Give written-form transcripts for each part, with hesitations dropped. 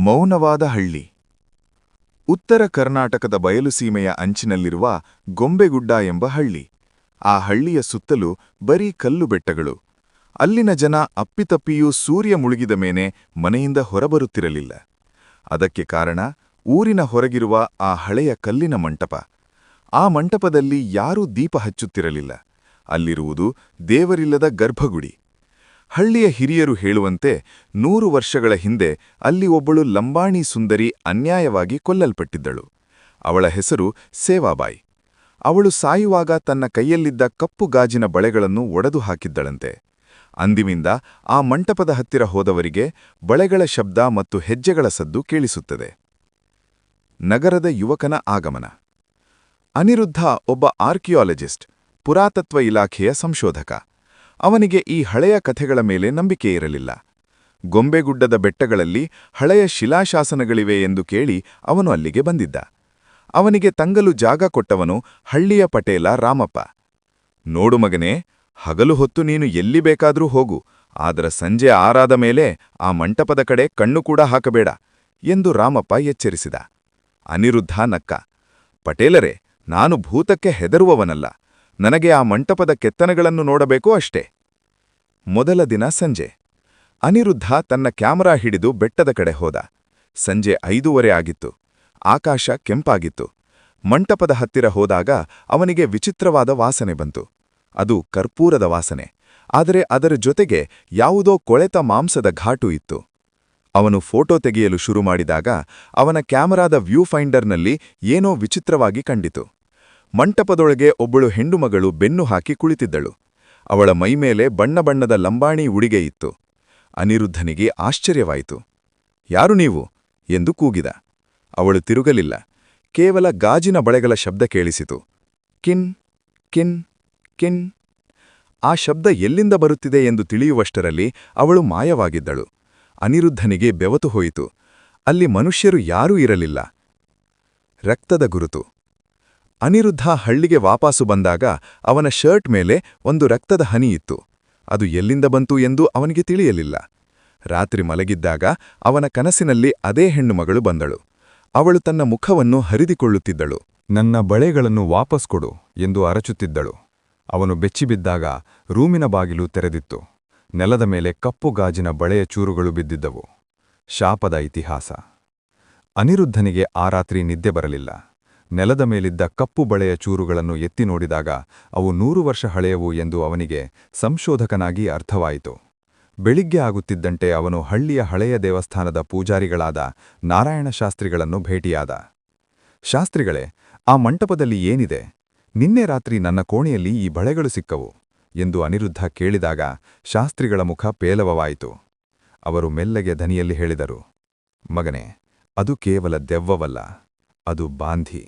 ಮೌನವಾದ ಹಳ್ಳಿ. ಉತ್ತರ ಕರ್ನಾಟಕದ ಬಯಲುಸೀಮೆಯ ಅಂಚಿನಲ್ಲಿರುವ ಗೊಂಬೆಗುಡ್ಡ ಎಂಬ ಹಳ್ಳಿ. ಆ ಹಳ್ಳಿಯ ಸುತ್ತಲೂ ಬರೀ ಕಲ್ಲು ಬೆಟ್ಟಗಳು. ಅಲ್ಲಿನ ಜನ ಅಪ್ಪಿತಪ್ಪಿಯೂ ಸೂರ್ಯ ಮುಳುಗಿದ ಮೇಲೆ ಮನೆಯಿಂದ ಹೊರಬರುತ್ತಿರಲಿಲ್ಲ. ಅದಕ್ಕೆ ಕಾರಣ ಊರಿನ ಹೊರಗಿರುವ ಆ ಹಳೆಯ ಕಲ್ಲಿನ ಮಂಟಪ. ಆ ಮಂಟಪದಲ್ಲಿ ಯಾರೂ ದೀಪ ಹಚ್ಚುತ್ತಿರಲಿಲ್ಲ. ಅಲ್ಲಿರುವುದು ದೇವರಿಲ್ಲದ ಗರ್ಭಗುಡಿ. ಹಳ್ಳಿಯ ಹಿರಿಯರು ಹೇಳುವಂತೆ 100 ವರ್ಷಗಳ ಹಿಂದೆ ಅಲ್ಲಿ ಒಬ್ಬಳು ಲಂಬಾಣಿ ಸುಂದರಿ ಅನ್ಯಾಯವಾಗಿ ಕೊಲ್ಲಲ್ಪಟ್ಟಿದ್ದಳು. ಅವಳ ಹೆಸರು ಸೇವಾಬಾಯಿ. ಅವಳು ಸಾಯುವಾಗ ತನ್ನ ಕೈಯಲ್ಲಿದ್ದ ಕಪ್ಪು ಗಾಜಿನ ಬಳೆಗಳನ್ನು ಒಡೆದು ಹಾಕಿದ್ದಳಂತೆ. ಅಂದಿನಿಂದ ಆ ಮಂಟಪದ ಹತ್ತಿರ ಹೋದವರಿಗೆ ಬಳೆಗಳ ಶಬ್ದ ಮತ್ತು ಹೆಜ್ಜೆಗಳ ಸದ್ದು ಕೇಳಿಸುತ್ತದೆ. ನಗರದ ಯುವಕನ ಆಗಮನ. ಅನಿರುದ್ಧ ಒಬ್ಬ ಆರ್ಕಿಯಾಲಜಿಸ್ಟ್, ಪುರಾತತ್ವ ಇಲಾಖೆಯ ಸಂಶೋಧಕ. ಅವನಿಗೆ ಈ ಹಳೆಯ ಕಥೆಗಳ ಮೇಲೆ ನಂಬಿಕೆ ಇರಲಿಲ್ಲ. ಗೊಂಬೆಗುಡ್ಡದ ಬೆಟ್ಟಗಳಲ್ಲಿ ಹಳೆಯ ಶಿಲಾಶಾಸನಗಳಿವೆ ಎಂದು ಕೇಳಿ ಅವನು ಅಲ್ಲಿಗೆ ಬಂದಿದ್ದ. ಅವನಿಗೆ ತಂಗಲು ಜಾಗ ಕೊಟ್ಟವನು ಹಳ್ಳಿಯ ಪಟೇಲ ರಾಮಪ್ಪ. ನೋಡು ಮಗನೇ, ಹಗಲು ಹೊತ್ತು ನೀನು ಎಲ್ಲಿ ಬೇಕಾದ್ರೂ ಹೋಗು, ಆದರ ಸಂಜೆ ಆರಾದ ಮೇಲೆ ಆ ಮಂಟಪದ ಕಡೆ ಕಣ್ಣು ಕೂಡ ಹಾಕಬೇಡ ಎಂದು ರಾಮಪ್ಪ ಎಚ್ಚರಿಸಿದ. ಅನಿರುದ್ಧ ನಕ್ಕ. ಪಟೇಲರೇ, ನಾನು ಭೂತಕ್ಕೆ ಹೆದರುವವನಲ್ಲ. ನನಗೆ ಆ ಮಂಟಪದ ಕೆತ್ತನೆಗಳನ್ನು ನೋಡಬೇಕು ಅಷ್ಟೇ. ಮೊದಲ ದಿನ ಸಂಜೆ. ಅನಿರುದ್ಧ ತನ್ನ ಕ್ಯಾಮರಾ ಹಿಡಿದು ಬೆಟ್ಟದ ಕಡೆ ಹೋದ. ಸಂಜೆ 5:30 ಆಗಿತ್ತು. ಆಕಾಶ ಕೆಂಪಾಗಿತ್ತು. ಮಂಟಪದ ಹತ್ತಿರ ಹೋದಾಗ ಅವನಿಗೆ ವಿಚಿತ್ರವಾದ ವಾಸನೆ ಬಂತು. ಅದು ಕರ್ಪೂರದ ವಾಸನೆ, ಆದರೆ ಅದರ ಜೊತೆಗೆ ಯಾವುದೋ ಕೊಳೆತ ಮಾಂಸದ ಘಾಟು ಇತ್ತು. ಅವನು ಫೋಟೋ ತೆಗೆಯಲು ಶುರು ಮಾಡಿದಾಗ ಅವನ ಕ್ಯಾಮರಾದ ವ್ಯೂ ಫೈಂಡರ್ನಲ್ಲಿ ಏನೋ ವಿಚಿತ್ರವಾಗಿ ಕಂಡಿತು. ಮಂಟಪದೊಳಗೆ ಒಬ್ಬಳು ಹೆಣ್ಣುಮಗಳು ಬೆನ್ನು ಹಾಕಿ ಕುಳಿತಿದ್ದಳು. ಅವಳ ಮೈಮೇಲೆ ಬಣ್ಣ ಬಣ್ಣದ ಲಂಬಾಣಿ ಉಡಿಗೆ ಇತ್ತು. ಅನಿರುದ್ಧನಿಗೆ ಆಶ್ಚರ್ಯವಾಯಿತು. ಯಾರು ನೀವು ಎಂದು ಕೂಗಿದ. ಅವಳು ತಿರುಗಲಿಲ್ಲ. ಕೇವಲ ಗಾಜಿನ ಬಳೆಗಳ ಶಬ್ದ ಕೇಳಿಸಿತು. ಕಿನ್ ಕಿನ್ ಕಿನ್. ಆ ಶಬ್ದ ಎಲ್ಲಿಂದ ಬರುತ್ತಿದೆ ಎಂದು ತಿಳಿಯುವಷ್ಟರಲ್ಲಿ ಅವಳು ಮಾಯವಾಗಿದ್ದಳು. ಅನಿರುದ್ಧನಿಗೆ ಬೆವತು ಹೋಯಿತು. ಅಲ್ಲಿ ಮನುಷ್ಯರು ಯಾರೂ ಇರಲಿಲ್ಲ. ರಕ್ತದ ಗುರುತು. ಅನಿರುದ್ಧ ಹಳ್ಳಿಗೆ ವಾಪಸ್ಸು ಬಂದಾಗ ಅವನ ಶರ್ಟ್ ಮೇಲೆ ಒಂದು ರಕ್ತದ ಹನಿಯಿತ್ತು. ಅದು ಎಲ್ಲಿಂದ ಬಂತು ಎಂದು ಅವನಿಗೆ ತಿಳಿಯಲಿಲ್ಲ. ರಾತ್ರಿ ಮಲಗಿದ್ದಾಗ ಅವನ ಕನಸಿನಲ್ಲಿ ಅದೇ ಹೆಣ್ಣುಮಗಳು ಬಂದಳು. ಅವಳು ತನ್ನ ಮುಖವನ್ನು ಹರಿದಿಕೊಳ್ಳುತ್ತಿದ್ದಳು. ನನ್ನ ಬಳೆಗಳನ್ನು ವಾಪಸ್ ಕೊಡು ಎಂದು ಅರಚುತ್ತಿದ್ದಳು. ಅವನು ಬೆಚ್ಚಿಬಿದ್ದಾಗ ರೂಮಿನ ಬಾಗಿಲು ತೆರೆದಿತ್ತು. ನೆಲದ ಮೇಲೆ ಕಪ್ಪು ಗಾಜಿನ ಬಳೆಯ ಚೂರುಗಳು ಬಿದ್ದಿದ್ದವು. ಶಾಪದ ಇತಿಹಾಸ. ಅನಿರುದ್ಧನಿಗೆ ಆ ರಾತ್ರಿ ನಿದ್ದೆ ಬರಲಿಲ್ಲ. ನೆಲದ ಮೇಲಿದ್ದ ಕಪ್ಪು ಬಳೆಯ ಚೂರುಗಳನ್ನು ಎತ್ತಿ ನೋಡಿದಾಗ ಅವು 100 ವರ್ಷ ಹಳೆಯವು ಎಂದು ಅವನಿಗೆ ಸಂಶೋಧಕನಾಗಿ ಅರ್ಥವಾಯಿತು. ಬೆಳಿಗ್ಗೆ ಆಗುತ್ತಿದ್ದಂತೆ ಅವನು ಹಳ್ಳಿಯ ಹಳೆಯ ದೇವಸ್ಥಾನದ ಪೂಜಾರಿಗಳಾದ ನಾರಾಯಣ ಶಾಸ್ತ್ರಿಗಳನ್ನು ಭೇಟಿಯಾದ. ಶಾಸ್ತ್ರಿಗಳೇ, ಆ ಮಂಟಪದಲ್ಲಿ ಏನಿದೆ? ನಿನ್ನೆ ರಾತ್ರಿ ನನ್ನ ಕೋಣೆಯಲ್ಲಿ ಈ ಬಳೆಗಳು ಸಿಕ್ಕವು ಎಂದು ಅನಿರುದ್ಧ ಕೇಳಿದಾಗ ಶಾಸ್ತ್ರಿಗಳ ಮುಖ ಪೇಲವವಾಯಿತು. ಅವರು ಮೆಲ್ಲಗೆ ದನಿಯಲ್ಲಿ ಹೇಳಿದರು, ಮಗನೇ, ಅದು ಕೇವಲ ದೆವ್ವವಲ್ಲ, ಅದು ಬಾಂಧಿ.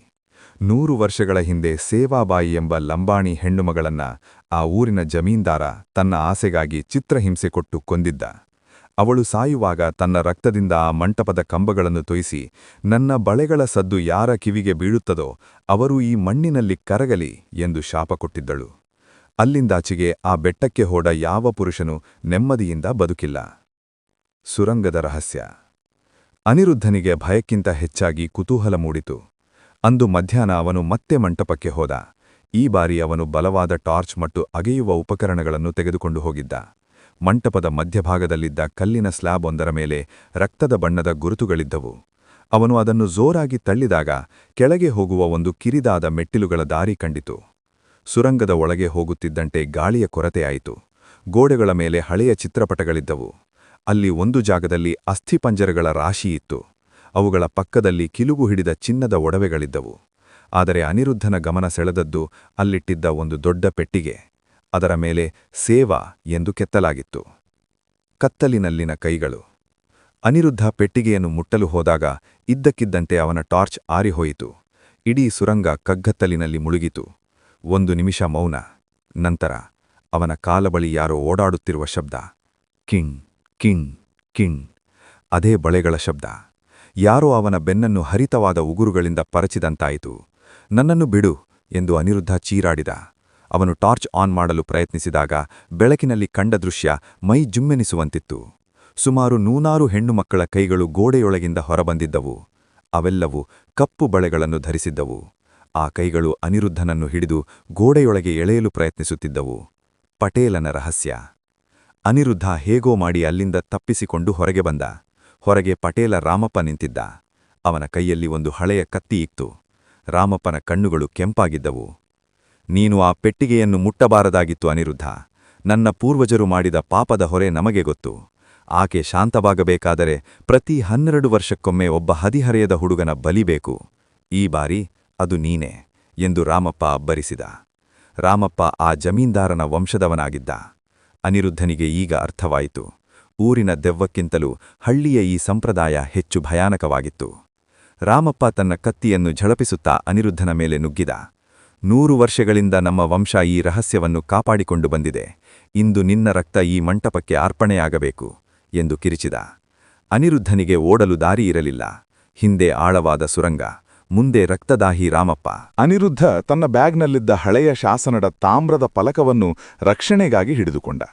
100 ವರ್ಷಗಳ ಹಿಂದೆ ಸೇವಾಬಾಯಿ ಎಂಬ ಲಂಬಾಣಿ ಹೆಣ್ಣುಮಗಳನ್ನ ಆ ಊರಿನ ಜಮೀನ್ದಾರ ತನ್ನ ಆಸೆಗಾಗಿ ಚಿತ್ರಹಿಂಸೆ ಕೊಟ್ಟು ಕೊಂದಿದ್ದ. ಅವಳು ಸಾಯುವಾಗ ತನ್ನ ರಕ್ತದಿಂದ ಆ ಮಂಟಪದ ಕಂಬಗಳನ್ನು ತೊಯಿಸಿ, ನನ್ನ ಬಳೆಗಳ ಸದ್ದು ಯಾರ ಕಿವಿಗೆ ಬೀಳುತ್ತದೋ ಅವರು ಈ ಮಣ್ಣಿನಲ್ಲಿ ಕರಗಲಿ ಎಂದು ಶಾಪ ಕೊಟ್ಟಿದ್ದಳು. ಅಲ್ಲಿಂದಾಚೆಗೆ ಆ ಬೆಟ್ಟಕ್ಕೆ ಹೋದ ಯಾವ ಪುರುಷನೂ ನೆಮ್ಮದಿಯಿಂದ ಬದುಕಿಲ್ಲ. ಸುರಂಗದ ರಹಸ್ಯ. ಅನಿರುದ್ಧನಿಗೆ ಭಯಕ್ಕಿಂತ ಹೆಚ್ಚಾಗಿ ಕುತೂಹಲ ಮೂಡಿತು. ಅಂದು ಮಧ್ಯಾಹ್ನ ಅವನು ಮತ್ತೆ ಮಂಟಪಕ್ಕೆ ಹೋದ. ಈ ಬಾರಿ ಅವನು ಬಲವಾದ ಟಾರ್ಚ್ ಮತ್ತು ಅಗೆಯುವ ಉಪಕರಣಗಳನ್ನು ತೆಗೆದುಕೊಂಡು ಹೋಗಿದ್ದ. ಮಂಟಪದ ಮಧ್ಯಭಾಗದಲ್ಲಿದ್ದ ಕಲ್ಲಿನ ಸ್ಲ್ಯಾಬ್ ಒಂದರ ಮೇಲೆ ರಕ್ತದ ಬಣ್ಣದ ಗುರುತುಗಳಿದ್ದವು. ಅವನು ಅದನ್ನು ಜೋರಾಗಿ ತಳ್ಳಿದಾಗ ಕೆಳಗೆ ಹೋಗುವ ಒಂದು ಕಿರಿದಾದ ಮೆಟ್ಟಿಲುಗಳ ದಾರಿ ಕಂಡಿತು. ಸುರಂಗದ ಒಳಗೆ ಹೋಗುತ್ತಿದ್ದಂತೆ ಗಾಳಿಯ ಕೊರತೆಯಾಯಿತು. ಗೋಡೆಗಳ ಮೇಲೆ ಹಳೆಯ ಚಿತ್ರಪಟಗಳಿದ್ದವು. ಅಲ್ಲಿ ಒಂದು ಜಾಗದಲ್ಲಿ ಅಸ್ಥಿಪಂಜರಗಳ ರಾಶಿಯಿತ್ತು. ಅವುಗಳ ಪಕ್ಕದಲ್ಲಿ ಕಿಲುಗು ಹಿಡಿದ ಚಿನ್ನದ ಒಡವೆಗಳಿದ್ದವು. ಆದರೆ ಅನಿರುದ್ಧನ ಗಮನ ಸೆಳೆದದ್ದು ಅಲ್ಲಿಟ್ಟಿದ್ದ ಒಂದು ದೊಡ್ಡ ಪೆಟ್ಟಿಗೆ. ಅದರ ಮೇಲೆ ಸೇವಾ ಎಂದು ಕೆತ್ತಲಾಗಿತ್ತು. ಕತ್ತಲಿನಲ್ಲಿನ ಕೈಗಳು. ಅನಿರುದ್ಧ ಪೆಟ್ಟಿಗೆಯನ್ನು ಮುಟ್ಟಲು ಹೋದಾಗ ಇದ್ದಕ್ಕಿದ್ದಂತೆ ಅವನ ಟಾರ್ಚ್ ಆರಿಹೋಯಿತು. ಇಡೀ ಸುರಂಗ ಕಗ್ಗತ್ತಲಿನಲ್ಲಿ ಮುಳುಗಿತು. 1 ನಿಮಿಷ ಮೌನ. ನಂತರ ಅವನ ಕಾಲಬಳಿ ಯಾರೋ ಓಡಾಡುತ್ತಿರುವ ಶಬ್ದ. King king king. ಅದೇ ಬಳೆಗಳ ಶಬ್ದ. ಯಾರೋ ಅವನ ಬೆನ್ನನ್ನು ಹರಿತವಾದ ಉಗುರುಗಳಿಂದ ಪರಚಿದಂತಾಯಿತು. ನನ್ನನ್ನು ಬಿಡು ಎಂದು ಅನಿರುದ್ಧ ಚೀರಾಡಿದ. ಅವನು ಟಾರ್ಚ್ ಆನ್ ಮಾಡಲು ಪ್ರಯತ್ನಿಸಿದಾಗ ಬೆಳಕಿನಲ್ಲಿ ಕಂಡ ದೃಶ್ಯ ಮೈ ಜುಮ್ಮೆನಿಸುವಂತಿತ್ತು. ಸುಮಾರು 100 ಹೆಣ್ಣುಮಕ್ಕಳ ಕೈಗಳು ಗೋಡೆಯೊಳಗಿಂದ ಹೊರಬಂದಿದ್ದವು. ಅವೆಲ್ಲವೂ ಕಪ್ಪು ಬಳೆಗಳನ್ನು ಧರಿಸಿದ್ದವು. ಆ ಕೈಗಳು ಅನಿರುದ್ಧನನ್ನು ಹಿಡಿದು ಗೋಡೆಯೊಳಗೆ ಎಳೆಯಲು ಪ್ರಯತ್ನಿಸುತ್ತಿದ್ದವು. ಪಟೇಲನ ರಹಸ್ಯ. ಅನಿರುದ್ಧ ಹೇಗೋ ಮಾಡಿ ಅಲ್ಲಿಂದ ತಪ್ಪಿಸಿಕೊಂಡು ಹೊರಗೆ ಬಂದ. ಹೊರಗೆ ಪಟೇಲ ರಾಮಪ್ಪ ನಿಂತಿದ್ದ. ಅವನ ಕೈಯಲ್ಲಿ ಒಂದು ಹಳೆಯ ಕತ್ತಿ ಇತ್ತು. ರಾಮಪ್ಪನ ಕಣ್ಣುಗಳು ಕೆಂಪಾಗಿದ್ದವು. ನೀನು ಆ ಪೆಟ್ಟಿಗೆಯನ್ನು ಮುಟ್ಟಬಾರದಾಗಿತ್ತು ಅನಿರುದ್ಧ. ನನ್ನ ಪೂರ್ವಜರು ಮಾಡಿದ ಪಾಪದ ಹೊರೆ ನಮಗೆ ಗೊತ್ತು. ಆಕೆ ಶಾಂತವಾಗಬೇಕಾದರೆ ಪ್ರತಿ 12 ವರ್ಷಕ್ಕೊಮ್ಮೆ ಒಬ್ಬ ಹದಿಹರೆಯದ ಹುಡುಗನ ಬಲಿಬೇಕು. ಈ ಬಾರಿ ಅದು ನೀನೇ ಎಂದು ರಾಮಪ್ಪ ಅಬ್ಬರಿಸಿದ. ರಾಮಪ್ಪ ಆ ಜಮೀನ್ದಾರನ ವಂಶದವನಾಗಿದ್ದ. ಅನಿರುದ್ಧನಿಗೆ ಈಗ ಅರ್ಥವಾಯಿತು. ಊರಿನ ದೆವ್ವಕ್ಕಿಂತಲೂ ಹಳ್ಳಿಯ ಈ ಸಂಪ್ರದಾಯ ಹೆಚ್ಚು ಭಯಾನಕವಾಗಿತ್ತು. ರಾಮಪ್ಪ ತನ್ನ ಕತ್ತಿಯನ್ನು ಝಳಪಿಸುತ್ತಾ ಅನಿರುದ್ಧನ ಮೇಲೆ ನುಗ್ಗಿದ. 100 ವರ್ಷಗಳಿಂದ ನಮ್ಮ ವಂಶ ಈ ರಹಸ್ಯವನ್ನು ಕಾಪಾಡಿಕೊಂಡು ಬಂದಿದೆ. ಇಂದು ನಿನ್ನ ರಕ್ತ ಈ ಮಂಟಪಕ್ಕೆ ಅರ್ಪಣೆಯಾಗಬೇಕು ಎಂದು ಕಿರಿಚಿದ. ಅನಿರುದ್ಧನಿಗೆ ಓಡಲು ದಾರಿಯಿರಲಿಲ್ಲ. ಹಿಂದೆ ಆಳವಾದ ಸುರಂಗ, ಮುಂದೆ ರಕ್ತದಾಹಿ ರಾಮಪ್ಪ. ಅನಿರುದ್ಧ ತನ್ನ ಬ್ಯಾಗ್ನಲ್ಲಿದ್ದ ಹಳೆಯ ಶಾಸನದ ತಾಮ್ರದ ಫಲಕವನ್ನು ರಕ್ಷಣೆಗಾಗಿ ಹಿಡಿದುಕೊಂಡ.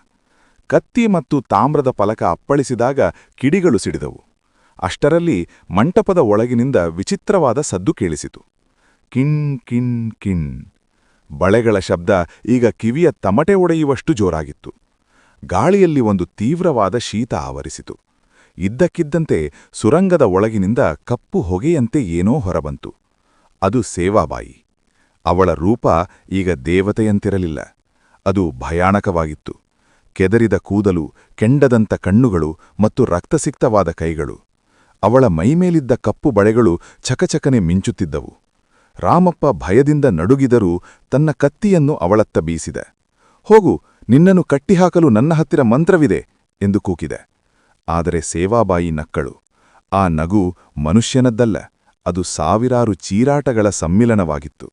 ಕತ್ತಿ ಮತ್ತು ತಾಮ್ರದ ಫಲಕ ಅಪ್ಪಳಿಸಿದಾಗ ಕಿಡಿಗಳು ಸಿಡಿದವು. ಅಷ್ಟರಲ್ಲಿ ಮಂಟಪದ ಒಳಗಿನಿಂದ ವಿಚಿತ್ರವಾದ ಸದ್ದು ಕೇಳಿಸಿತು. ಕಿನ್ ಕಿನ್ ಕಿನ್. ಬಳೆಗಳ ಶಬ್ದ ಈಗ ಕಿವಿಯ ತಮಟೆ ಒಡೆಯುವಷ್ಟು ಜೋರಾಗಿತ್ತು. ಗಾಳಿಯಲ್ಲಿ ಒಂದು ತೀವ್ರವಾದ ಶೀತ ಆವರಿಸಿತು. ಇದ್ದಕ್ಕಿದ್ದಂತೆ ಸುರಂಗದ ಒಳಗಿನಿಂದ ಕಪ್ಪು ಹೊಗೆಯಂತೆ ಏನೋ ಹೊರಬಂತು. ಅದು ಸೇವಾಬಾಯಿ. ಅವಳ ರೂಪ ಈಗ ದೇವತೆಯಂತಿರಲಿಲ್ಲ. ಅದು ಭಯಾನಕವಾಗಿತ್ತು. ಕೆದರಿದ ಕೂದಲು, ಕೆಂಡದಂತ ಕಣ್ಣುಗಳು ಮತ್ತು ರಕ್ತಸಿಕ್ತವಾದ ಕೈಗಳು. ಅವಳ ಮೈಮೇಲಿದ್ದ ಕಪ್ಪು ಬಳೆಗಳು ಚಕಚಕನೆ ಮಿಂಚುತ್ತಿದ್ದವು. ರಾಮಪ್ಪ ಭಯದಿಂದ ನಡುಗಿದರೂ ತನ್ನ ಕತ್ತಿಯನ್ನು ಅವಳತ್ತ ಬೀಸಿದ. ಹೋಗು, ನಿನ್ನನ್ನು ಕಟ್ಟಿಹಾಕಲು ನನ್ನ ಹತ್ತಿರ ಮಂತ್ರವಿದೆ ಎಂದು ಕೂಕಿದೆ. ಆದರೆ ಸೇವಾಬಾಯಿ ನಕ್ಕಳು. ಆ ನಗು ಮನುಷ್ಯನದ್ದಲ್ಲ, ಅದು ಸಾವಿರಾರು ಚೀರಾಟಗಳ ಸಮ್ಮಿಲನವಾಗಿತ್ತು.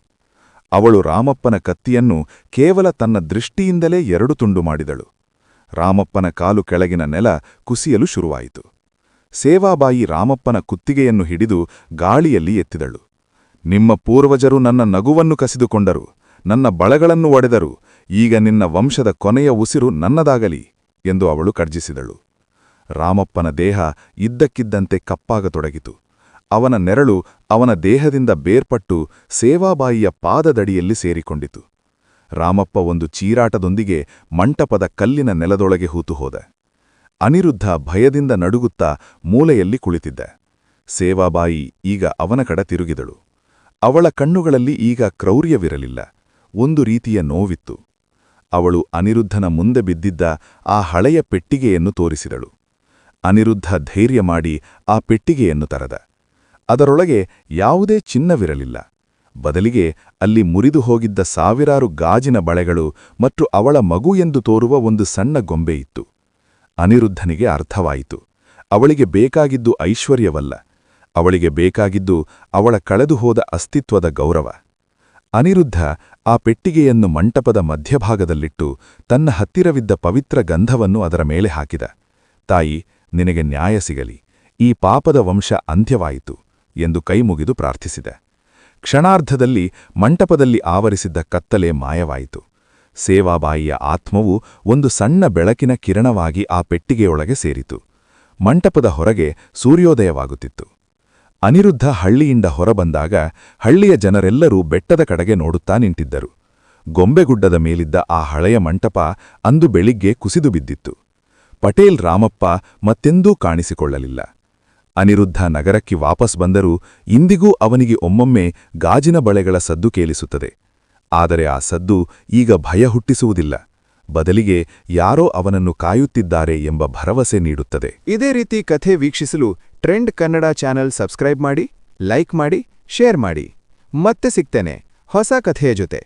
ಅವಳು ರಾಮಪ್ಪನ ಕತ್ತಿಯನ್ನು ಕೇವಲ ತನ್ನ ದೃಷ್ಟಿಯಿಂದಲೇ 2 ತುಂಡು ಮಾಡಿದಳು. ರಾಮಪ್ಪನ ಕಾಲು ಕೆಳಗಿನ ನೆಲ ಕುಸಿಯಲು ಶುರುವಾಯಿತು. ಸೇವಾಬಾಯಿ ರಾಮಪ್ಪನ ಕುತ್ತಿಗೆಯನ್ನು ಹಿಡಿದು ಗಾಳಿಯಲ್ಲಿ ಎತ್ತಿದಳು. ನಿಮ್ಮ ಪೂರ್ವಜರು ನನ್ನ ನಗುವನ್ನು ಕಸಿದುಕೊಂಡರು, ನನ್ನ ಬಳೆಗಳನ್ನು ಒಡೆದರು. ಈಗ ನಿನ್ನ ವಂಶದ ಕೊನೆಯ ಉಸಿರು ನನ್ನದಾಗಲಿ ಎಂದು ಅವಳು ಗರ್ಜಿಸಿದಳು. ರಾಮಪ್ಪನ ದೇಹ ಇದ್ದಕ್ಕಿದ್ದಂತೆ ಕಪ್ಪಾಗತೊಡಗಿತು. ಅವನ ನೆರಳು ಅವನ ದೇಹದಿಂದ ಬೇರ್ಪಟ್ಟು ಸೇವಾಬಾಯಿಯ ಪಾದದಡಿಯಲ್ಲಿ ಸೇರಿಕೊಂಡಿತು. ರಾಮಪ್ಪ ಒಂದು ಚೀರಾಟದೊಂದಿಗೆ ಮಂಟಪದ ಕಲ್ಲಿನ ನೆಲದೊಳಗೆ ಹೂತುಹೋದ. ಅನಿರುದ್ಧ ಭಯದಿಂದ ನಡುಗುತ್ತಾ ಮೂಲೆಯಲ್ಲಿ ಕುಳಿತಿದ್ದ. ಸೇವಾಬಾಯಿ ಈಗ ಅವನ ಕಡೆ ತಿರುಗಿದಳು. ಅವಳ ಕಣ್ಣುಗಳಲ್ಲಿ ಈಗ ಕ್ರೌರ್ಯವಿರಲಿಲ್ಲ, ಒಂದು ರೀತಿಯ ನೋವಿತ್ತು. ಅವಳು ಅನಿರುದ್ಧನ ಮುಂದೆ ಬಿದ್ದಿದ್ದ ಆ ಹಳೆಯ ಪೆಟ್ಟಿಗೆಯನ್ನು ತೋರಿಸಿದಳು. ಅನಿರುದ್ಧ ಧೈರ್ಯ ಮಾಡಿ ಆ ಪೆಟ್ಟಿಗೆಯನ್ನು ತರದ. ಅದರೊಳಗೆ ಯಾವುದೇ ಚಿನ್ನವಿರಲಿಲ್ಲ. ಬದಲಿಗೆ ಅಲ್ಲಿ ಮುರಿದು ಹೋಗಿದ್ದ ಸಾವಿರಾರು ಗಾಜಿನ ಬಳೆಗಳು ಮತ್ತು ಅವಳ ಮಗು ಎಂದು ತೋರುವ ಒಂದು ಸಣ್ಣ ಗೊಂಬೆ ಇತ್ತು. ಅನಿರುದ್ಧನಿಗೆ ಅರ್ಥವಾಯಿತು. ಅವಳಿಗೆ ಬೇಕಾಗಿದ್ದು ಐಶ್ವರ್ಯವಲ್ಲ, ಅವಳಿಗೆ ಬೇಕಾಗಿದ್ದು ಅವಳ ಕಳೆದುಹೋದ ಅಸ್ತಿತ್ವದ ಗೌರವ. ಅನಿರುದ್ಧ ಆ ಪೆಟ್ಟಿಗೆಯನ್ನು ಮಂಟಪದ ಮಧ್ಯಭಾಗದಲ್ಲಿಟ್ಟು ತನ್ನ ಹತ್ತಿರವಿದ್ದ ಪವಿತ್ರ ಗಂಧವನ್ನು ಅದರ ಮೇಲೆ ಹಾಕಿದ. ತಾಯಿ, ನಿನಗೆ ನ್ಯಾಯ ಸಿಗಲಿ, ಈ ಪಾಪದ ವಂಶ ಅಂತ್ಯವಾಯಿತು ಎಂದು ಕೈಮುಗಿದು ಪ್ರಾರ್ಥಿಸಿದ. ಕ್ಷಣಾರ್ಧದಲ್ಲಿ ಮಂಟಪದಲ್ಲಿ ಆವರಿಸಿದ್ದ ಕತ್ತಲೆ ಮಾಯವಾಯಿತು. ಸೇವಾಬಾಯಿಯ ಆತ್ಮವು ಒಂದು ಸಣ್ಣ ಬೆಳಕಿನ ಕಿರಣವಾಗಿ ಆ ಪೆಟ್ಟಿಗೆಯೊಳಗೆ ಸೇರಿತು. ಮಂಟಪದ ಹೊರಗೆ ಸೂರ್ಯೋದಯವಾಗುತ್ತಿತ್ತು. ಅನಿರುದ್ಧ ಹಳ್ಳಿಯಿಂದ ಹೊರಬಂದಾಗ ಹಳ್ಳಿಯ ಜನರೆಲ್ಲರೂ ಬೆಟ್ಟದ ಕಡೆಗೆ ನೋಡುತ್ತಾ ನಿಂತಿದ್ದರು. ಗೊಂಬೆಗುಡ್ಡದ ಮೇಲಿದ್ದ ಆ ಹಳೆಯ ಮಂಟಪ ಅಂದು ಬೆಳಿಗ್ಗೆ ಕುಸಿದು ಬಿದ್ದಿತ್ತು. ಪಟೇಲ್ ರಾಮಪ್ಪ ಮತ್ತೆಂದೂ ಕಾಣಿಸಿಕೊಳ್ಳಲಿಲ್ಲ. ಅನಿರುದ್ಧ ನಗರಕ್ಕೆ ವಾಪಸ್ ಬಂದರೂ ಇಂದಿಗೂ ಅವನಿಗೆ ಒಮ್ಮೊಮ್ಮೆ ಗಾಜಿನ ಬಳೆಗಳ ಸದ್ದು ಕೇಳಿಸುತ್ತದೆ. ಆದರೆ ಆ ಸದ್ದು ಈಗ ಭಯ ಹುಟ್ಟಿಸುವುದಿಲ್ಲ, ಬದಲಿಗೆ ಯಾರೋ ಅವನನ್ನು ಕಾಯುತ್ತಿದ್ದಾರೆ ಎಂಬ ಭರವಸೆ ನೀಡುತ್ತದೆ. ಇದೇ ರೀತಿ ಕಥೆ ವೀಕ್ಷಿಸಲು ಟ್ರೆಂಡ್ ಕನ್ನಡ ಚಾನೆಲ್ ಸಬ್ಸ್ಕ್ರೈಬ್ ಮಾಡಿ, ಲೈಕ್ ಮಾಡಿ, ಶೇರ್ ಮಾಡಿ. ಮತ್ತೆ ಸಿಗ್ತೇನೆ ಹೊಸ ಕಥೆಯ ಜೊತೆ.